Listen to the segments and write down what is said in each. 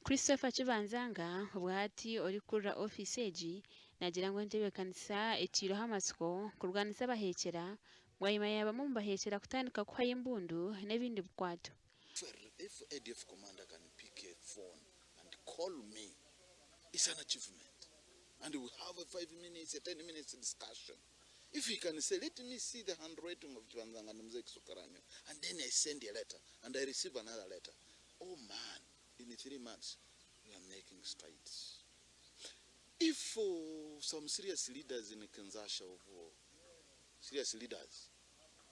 Christopher Chibanzanga bwati orikura ofiisi egi nagira ngu entebekanisa etiro hamasiko kurwanisa abahekyera mwayima yabamu bahekyera kutandika kuhayo embundu n'ebindi bikwato. If ADF commander can pick a phone and call me, it's an achievement. And we have a 5 minutes, a 10 minutes discussion. If he can say, let me see the handwriting of Chibanzanga and Mzee Kisukaranyo, and then I send a letter, and I receive another letter. Oh man, in 3 months, we are making strides. If some serious leaders in Kinshasa, serious leaders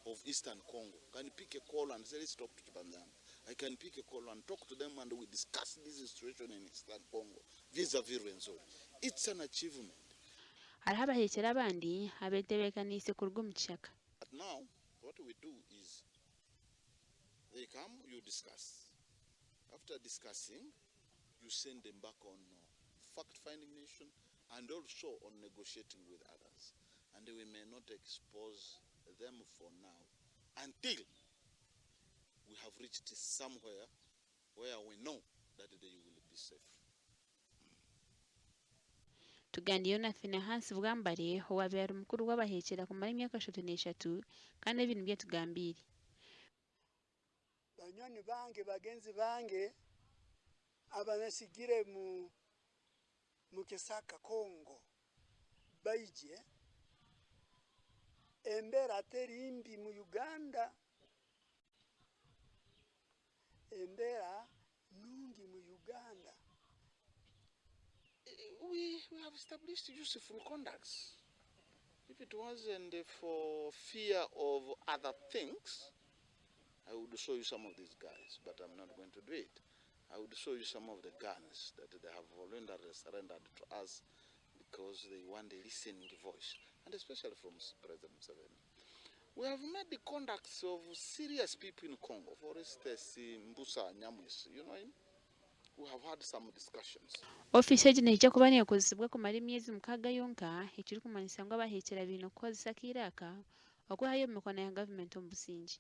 of Eastern Congo can pick a call and say, let's talk to Chibanzanga, I can pick a call and talk to them and we discuss this situation in Eastern Congo vis-a-vis Renzo. It's an achievement. Hariho abahekyera abandi abetebekanise kuruga omu kishaka. But now, what we do is, they come, you discuss. After discussing, you send them back on fact-finding mission and also on negotiating with others. And we may not expose them for now until we have reached somewhere where we know that they will be safe. Tugandiyo na Finehasi Bwambare owabyara omukuru w'abahekyera kumara emyaka 33 kandi ebintu bye tugambire. Banyoni bange bagenzi bange abanyasigire mu Kisaka Congo baije embera terimbi mu Uganda embera nungi mu Uganda. We have established useful conducts. If it wasn't for fear of other things, I would show you some of these guys, but I'm not going to do it. I would show you some of the guns that they have voluntarily surrendered to us because they want a listening voice, and especially from President Museveni. We have made the conducts of serious people in Congo, for instance, Mbusa Nyamwisi, you know him? We have had some discussions. Ofiisi egi neija kuba neekozesebwa kumara emyezi 6 yonka ekiri kumanyisa ngu abahekyera baine kukozesa akairaka okwehayo omu mikono ya gavumenti omu busingi.